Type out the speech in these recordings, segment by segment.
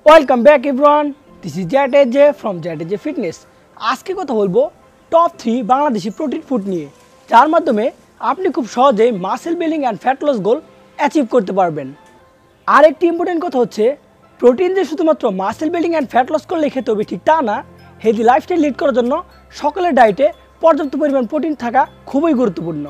Welcome back everyone, this is জ্যাটেজে from জ্যাটেজে fitness. আজকে কথা বলবো টপ 3 বাংলাদেশি প্রোটিন ফুড নিয়ে, যার মাধ্যমে আপনি খুব সহজেই muscle building and fat loss goal achieve করতে পারবেন। আর একটি ইম্পর্টেন্ট কথা হচ্ছে, প্রোটিন যে শুধুমাত্র muscle building and fat loss করলে খেতে হবে ঠিক তা না। হেলদি লাইফস্টাইল লিড করার জন্য সকলের ডায়েটে পর্যাপ্ত পরিমাণ প্রোটিন থাকা খুবই গুরুত্বপূর্ণ।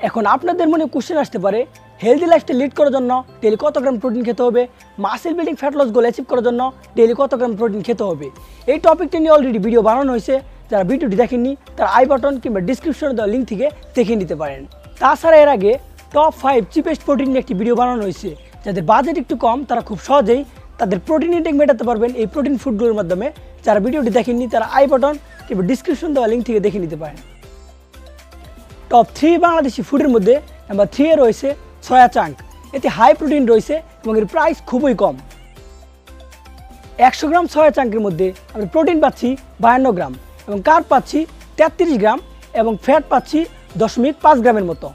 এখন আপনাদের মনে কোশ্চেন আসতে পারে, হেলদি লাইফস্টাইল লিড করার জন্য ডেলি কত গ্রাম প্রোটিন খেতে হবে, muscle building fat loss goal achieve করার জন্য ডেলি কত গ্রাম প্রোটিন খেতে হবে। এই টপিকটা নিয়ে অলরেডি ভিডিও বানানো হয়েছে, যারা ভিডিওটি দেখেননি তারা আই বাটন কিংবা ডিসক্রিপশনে দেওয়া লিঙ্ক থেকে দেখে নিতে পারেন। তাছাড়া এর আগে টপ 5 চিপেস্ট প্রোটিন নিয়ে একটি ভিডিও বানানো হয়েছে, যাদের বাজেট একটু কম তারা খুব সহজেই তাদের প্রোটিন ইনটেক মেটাতে পারবেন এই প্রোটিন ফুডগুলোর মাধ্যমে। যারা ভিডিওটি দেখেননি তারা আই বাটন কিংবা ডিসক্রিপশন দেওয়া লিঙ্ক থেকে দেখে নিতে পারেন। টপ 3 বাংলাদেশি ফুডের মধ্যে নাম্বার 3 এ রয়েছে সয়া চাঙ্ক। এতে হাই প্রোটিন রয়েছে এবং এর প্রাইস খুবই কম। 100 গ্রাম সয়া চাঙ্কের মধ্যে আমরা প্রোটিন পাচ্ছি 52 গ্রাম এবং কার্ব পাচ্ছি 33 গ্রাম এবং ফ্যাট পাচ্ছি 0.5 গ্রামের মতো।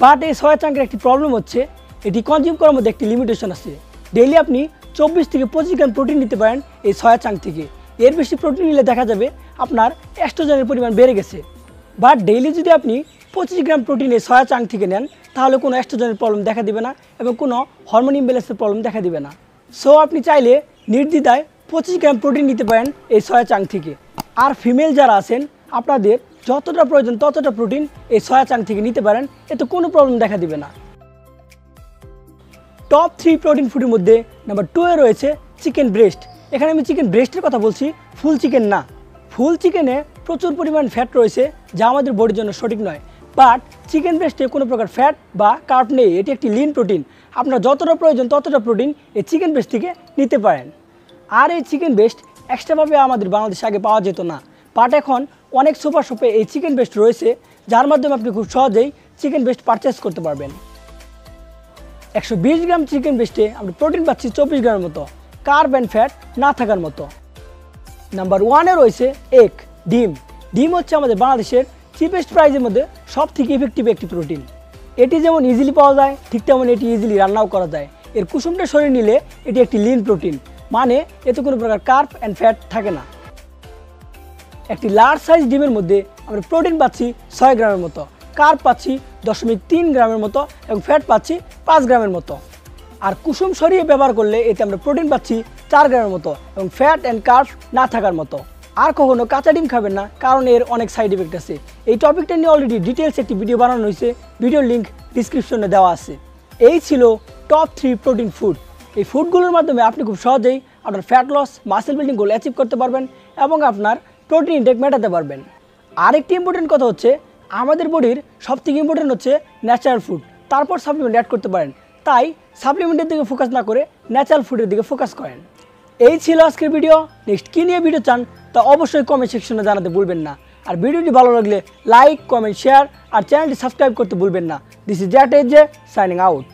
বাট এই সয়া চাঙ্কের একটি প্রবলেম হচ্ছে, এটি কনজিউম করার মধ্যে একটি লিমিটেশন আছে। ডেইলি আপনি 24 থেকে 25 গ্রাম প্রোটিন নিতে পারেন এই সয়া চাঙ্ক থেকে। এর বেশি প্রোটিন নিলে দেখা যাবে আপনার এস্ট্রোজেনের পরিমাণ বেড়ে গেছে। বাট ডেইলি যদি আপনি 25 গ্রাম প্রোটিন এই সয়া চাঙ্ক থেকে নেন তাহলে কোনো এস্ট্রোজেনের প্রবলেম দেখা দিবে না এবং কোনো হরমোন ইমব্যালেন্সের প্রবলেম দেখা দিবে না। সো আপনি চাইলে নির্দ্বিধায় 25 গ্রাম প্রোটিন নিতে পারেন এই সয়া চাঙ্ক থেকে। আর ফিমেল যারা আছেন আপনাদের যতটা প্রয়োজন ততটা প্রোটিন এই সয়া চাঙ্ক থেকে নিতে পারেন, এতে কোনো প্রবলেম দেখা দিবে না। টপ 3 প্রোটিন ফুডের মধ্যে নাম্বার 2 এ রয়েছে চিকেন ব্রেস্ট। এখানে আমি চিকেন ব্রেস্টের কথা বলছি, ফুল চিকেন না। ফুল চিকেনে প্রচুর পরিমাণ ফ্যাট রয়েছে যা আমাদের বডির জন্য সঠিক নয়। বাট চিকেন ব্রেস্টে কোনো প্রকার ফ্যাট বা কার্ব নেই, এটি একটি লিন প্রোটিন। আপনার যতটা প্রয়োজন ততটা প্রোটিন এই চিকেন ব্রেস্ট থেকে নিতে পারেন। আর এই চিকেন ব্রেস্ট এক্সট্রাভাবে আমাদের বাংলাদেশে আগে পাওয়া যেত না, বাট এখন অনেক সুপার শপে এই চিকেন ব্রেস্ট রয়েছে, যার মাধ্যমে আপনি খুব সহজেই চিকেন ব্রেস্ট পারচেস করতে পারবেন। 120 গ্রাম চিকেন ব্রেস্টে আমরা প্রোটিন পাচ্ছি 24 গ্রামের মতো, কার্ব অ্যান্ড ফ্যাট না থাকার মতো। নাম্বার 1 এ রয়েছে এগ, ডিম। ডিম হচ্ছে আমাদের বাংলাদেশের চিপেস্ট প্রাইসের মধ্যে সব থেকে ইফেক্টিভ একটি প্রোটিন। এটি যেমন ইজিলি পাওয়া যায় ঠিক তেমন এটি ইজিলি রান্নাও করা যায়। এর কুসুমটা সরিয়ে নিলে এটি একটি লিন প্রোটিন, মানে এতে কোনো প্রকার কার্ব অ্যান্ড ফ্যাট থাকে না। একটি লার্জ সাইজ ডিমের মধ্যে আমরা প্রোটিন পাচ্ছি 6 গ্রামের মতো, কার্ব পাচ্ছি 0.3 গ্রামের মতো এবং ফ্যাট পাচ্ছি 5 গ্রামের মতো। আর কুসুম সরিয়ে ব্যবহার করলে এতে আমরা প্রোটিন পাচ্ছি 4 গ্রামের মতো এবং ফ্যাট অ্যান্ড কার্ব না থাকার মতো। আর কখনো কাঁচা ডিম খাবেন না, কারণ এর অনেক সাইড এফেক্ট আছে। এই টপিকটা নিয়ে অলরেডি ডিটেলস একটি ভিডিও বানানো হয়েছে, ভিডিওর লিঙ্ক ডিসক্রিপশনে দেওয়া আছে। এই ছিল টপ 3 প্রোটিন ফুড। এই ফুডগুলোর মাধ্যমে আপনি খুব সহজেই আপনার ফ্যাট লস, মাসেল বিল্ডিং গোল অ্যাচিভ করতে পারবেন এবং আপনার প্রোটিন ইনটেক মেটাতে পারবেন। আরেকটি ইম্পর্টেন্ট কথা হচ্ছে, আমাদের বডির সবথেকে ইম্পর্টেন্ট হচ্ছে ন্যাচারাল ফুড, তারপর সাপ্লিমেন্ট অ্যাড করতে পারেন। তাই সাপ্লিমেন্টের দিকে ফোকাস না করে ন্যাচারাল ফুডের দিকে ফোকাস করেন। এই ছিল আজকের ভিডিও। নেক্সট কী নিয়ে ভিডিও চান তা অবশ্যই কমেন্ট সেকশনে জানাতে ভুলবেন না। আর ভিডিওটি ভালো লাগলে লাইক, কমেন্ট, শেয়ার আর চ্যানেলটি সাবস্ক্রাইব করতে ভুলবেন না। দিস ইজ জ্যাটেজে সাইনিং আউট।